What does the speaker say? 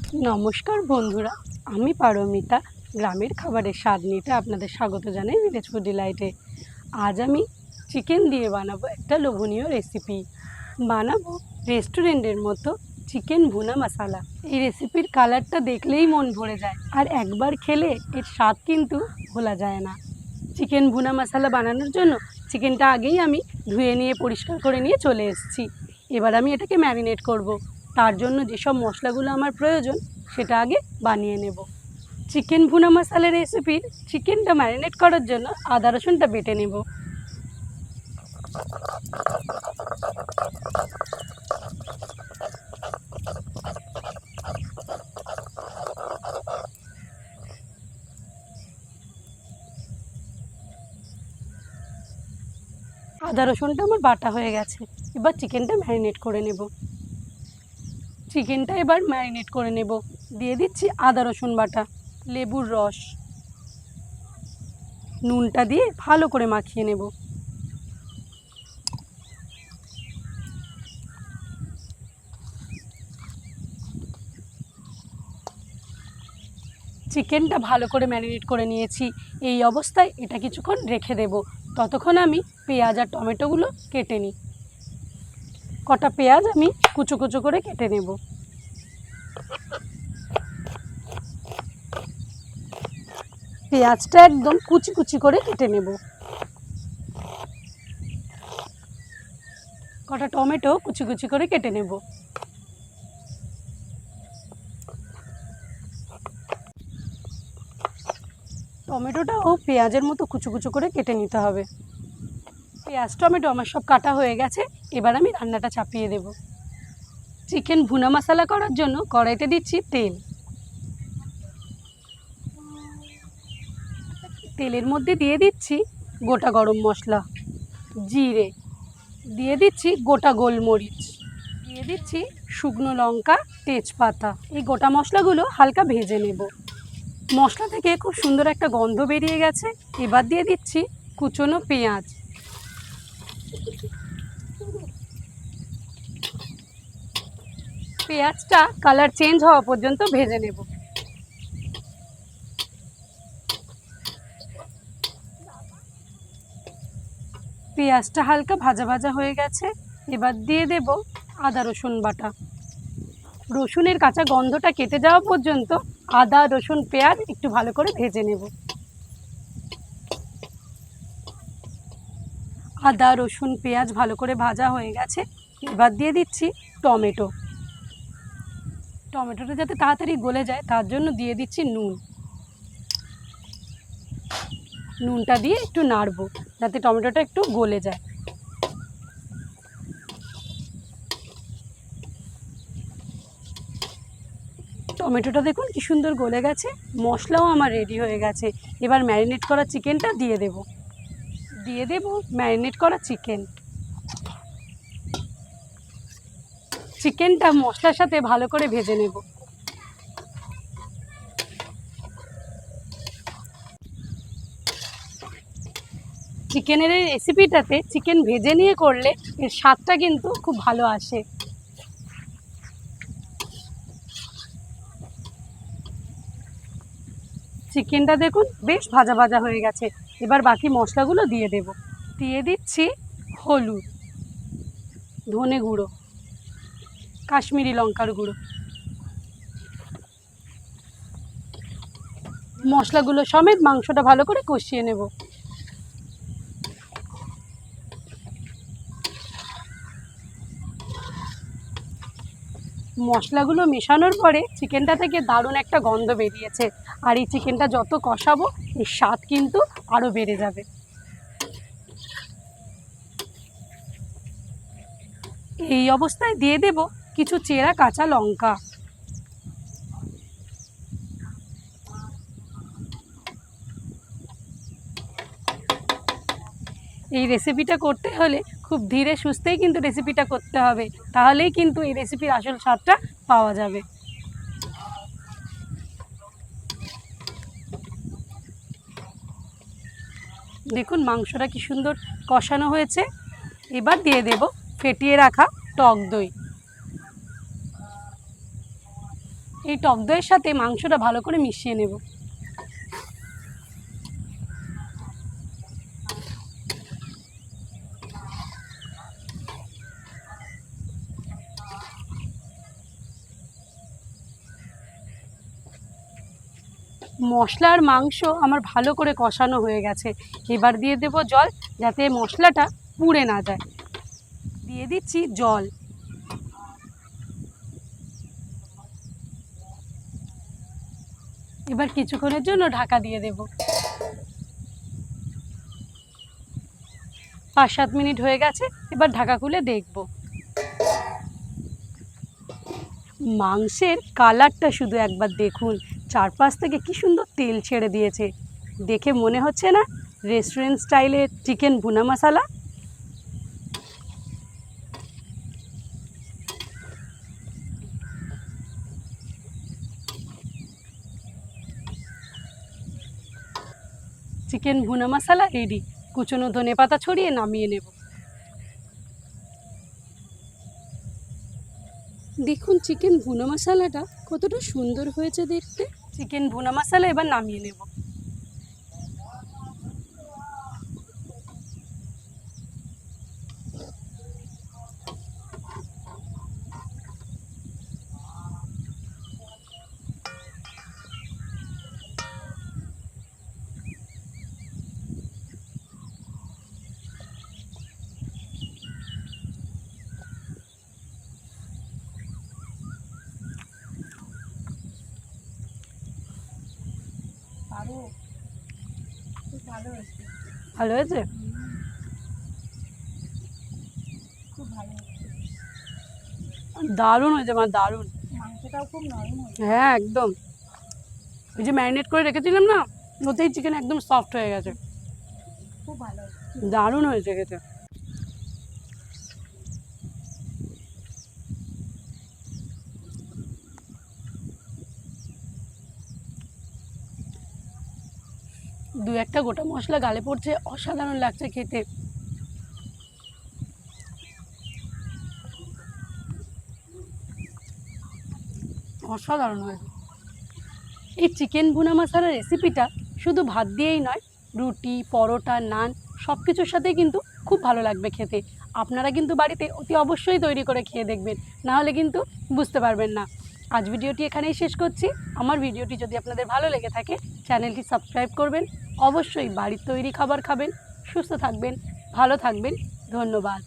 নমস্কার বন্ধুরা, আমি পারমিতা। গ্রামের খাবারের স্বাদ নিতে আপনাদের স্বাগত জানাই ভিলেজ ফুড ডিলাইটে। আজ আমি চিকেন দিয়ে বানাবো একটা লোভনীয় রেসিপি। বানাবো রেস্টুরেন্টের মতো চিকেন ভুনা মশালা। এই রেসিপির কালারটা দেখলেই মন ভরে যায়, আর একবার খেলে এর স্বাদ কিন্তু ভোলা যায় না। চিকেন ভুনা মশালা বানানোর জন্য চিকেনটা আগেই আমি ধুয়ে নিয়ে পরিষ্কার করে নিয়ে চলে এসেছি। এবার আমি এটাকে ম্যারিনেট করব। তার জন্য যেসব মশলাগুলো আমার প্রয়োজন সেটা আগে বানিয়ে নেব। চিকেন ভুনা মশালা রেসিপির চিকেনটা ম্যারিনেট করার জন্য আদা রসুনটা বেটে নেব। আদা রসুনটা আমার বাটা হয়ে গেছে। এবার চিকেনটা ম্যারিনেট করে নেব। চিকেনটা এবার ম্যারিনেট করে নেব। দিয়ে দিচ্ছি আদা রসুন বাটা, লেবুর রস, নুনটা দিয়ে ভালো করে মাখিয়ে নেব। চিকেনটা ভালো করে ম্যারিনেট করে নিয়েছি। এই অবস্থায় এটা কিছুক্ষণ রেখে দেব। ততক্ষণ আমি পেঁয়াজ আর টমেটোগুলো কেটে নিই। কটা পেঁয়াজ আমি কুচো কুচো করে কেটে নেব। পেঁয়াজটা একদম কুচি কুচি করে কেটে নেব। কটা টমেটো কুচি কুচি করে কেটে নেব। টমেটোটাও পেঁয়াজের মতো কুচো কুচো করে কেটে নিতে হবে। পেঁয়াজ টমেটো আমার সব কাটা হয়ে গেছে। এবার আমি রান্নাটা চাপিয়ে দেব। চিকেন ভুনা মশলা করার জন্য কড়াইতে দিচ্ছি তেল। তেলের মধ্যে দিয়ে দিচ্ছি গোটা গরম মশলা, জিরে, দিয়ে দিচ্ছি গোটা গোলমরিচ, দিয়ে দিচ্ছি শুকনো লঙ্কা, তেজপাতা। এই গোটা মশলাগুলো হালকা ভেজে নেব। মশলা থেকে খুব সুন্দর একটা গন্ধ বেরিয়ে গেছে। এবার দিয়ে দিচ্ছি কুচনো পেঁয়াজ। পেঁয়াজটা কালার চেঞ্জ হওয়া পর্যন্ত ভেজে নেব। পেঁয়াজটা হালকা ভাজা ভাজা হয়ে গেছে। এবার দিয়ে দেব আদা রসুন বাটা। রসুনের কাঁচা গন্ধটা কেটে যাওয়া পর্যন্ত আদা রসুন পেঁয়াজ একটু ভালো করে ভেজে নেব। আদা রসুন পেঁয়াজ ভালো করে ভাজা হয়ে গেছে। এবার দিয়ে দিচ্ছি টমেটো। টমেটোটা যাতে তাড়াতাড়ি গলে যায় তার জন্য দিয়ে দিচ্ছি নুন। নুনটা দিয়ে একটু নাড়বো যাতে টমেটোটা একটু গলে যায়। টমেটোটা দেখুন কি সুন্দর গলে গেছে। মশলাও আমার রেডি হয়ে গেছে। এবার ম্যারিনেট করা চিকেনটা দিয়ে দেব। ম্যারিনেট করা চিকেন। চিকেনটা মশলার সাথে ভালো করে ভেজে নেব। চিকেনের এই রেসিপিটাতে চিকেন ভেজে নিয়ে করলে এর স্বাদটা কিন্তু খুব ভালো আসে। চিকেনটা দেখুন বেশ ভাজা ভাজা হয়ে গেছে। এবার বাকি মশলাগুলো দিয়ে দেব। দিয়ে দিচ্ছি হলুদ, ধনে গুঁড়ো, কাশ্মীরি লঙ্কার গুঁড়ো। মশলাগুলো সমেত মাংসটা ভালো করে কষিয়ে নেব। মশলাগুলো মেশানোর পরে চিকেনটা থেকে দারুণ একটা গন্ধ বেরিয়েছে। আর এই চিকেনটা যত কষাবো এর স্বাদ কিন্তু আরও বেড়ে যাবে। এই অবস্থায় দিয়ে দেব কিছু চেরা কাঁচা লঙ্কা। এই রেসিপিটা করতে হলে খুব ধীরে সুস্থেই কিন্তু রেসিপিটা করতে হবে, তাহলেই কিন্তু এই রেসিপির আসল স্বাদটা পাওয়া যাবে। দেখুন মাংসটা কি সুন্দর কষানো হয়েছে। এবার দিয়ে দেব ফেটিয়ে রাখা টক দই। এই টক দইয়ের সাথে মাংসটা ভালো করে মিশিয়ে নেব। মশলা আর মাংস আমার ভালো করে কষানো হয়ে গেছে। এবার দিয়ে দেব জল, যাতে মশলাটা পুড়ে না যায়। দিয়ে দিচ্ছি জল। এবার কিছুক্ষণের জন্য ঢাকা দিয়ে দেব। 5-7 মিনিট হয়ে গেছে, এবার ঢাকা খুলে দেখব। মাংসের কালারটা শুধু একবার দেখুন, চারপাশ থেকে কি সুন্দর তেল ছেড়ে দিয়েছে। দেখে মনে হচ্ছে না রেস্টুরেন্ট স্টাইলের চিকেন ভুনা মশলা? চিকেন ভুনা মশলা রেডি। কুচনো ধনেপাতা ছড়িয়ে নামিয়ে নেব। দেখুন চিকেন ভুনা মশলাটা কতটা সুন্দর হয়েছে দেখতে। চিকেন ভুনা মশলা এবার নামিয়ে নেব। ভালো হয়েছে? দারুণ হয়েছে মা, দারুণ। মাংসটাও খুব নরম হয়েছে। হ্যাঁ একদম। ওই যে ম্যারিনেট করে রেখেছিলাম না, ওতেই চিকেন একদম সফট হয়ে গেছে। খুব ভালো হয়েছে। দারুণ হয়েছে খেতে। দু একটা গোটা মশলা গালে পড়ছে, অসাধারণ লাগছে খেতে। অসাধারণ হয়েছে। এই চিকেন ভুনা মশলার রেসিপিটা শুধু ভাত দিয়েই নয়, রুটি, পরোটা, নান সব কিছুর সাথেই কিন্তু খুব ভালো লাগবে খেতে। আপনারা কিন্তু বাড়িতে অতি অবশ্যই তৈরি করে খেয়ে দেখবেন, না হলে কিন্তু বুঝতে পারবেন না। আজ ভিডিওটি এখানেই শেষ করছি। আমার ভিডিওটি যদি আপনাদের ভালো লেগে থাকে, চ্যানেলটি সাবস্ক্রাইব করবেন। অবশ্যই বাড়ির তৈরি খাবার খাবেন, সুস্থ থাকবেন, ভালো থাকবেন। ধন্যবাদ।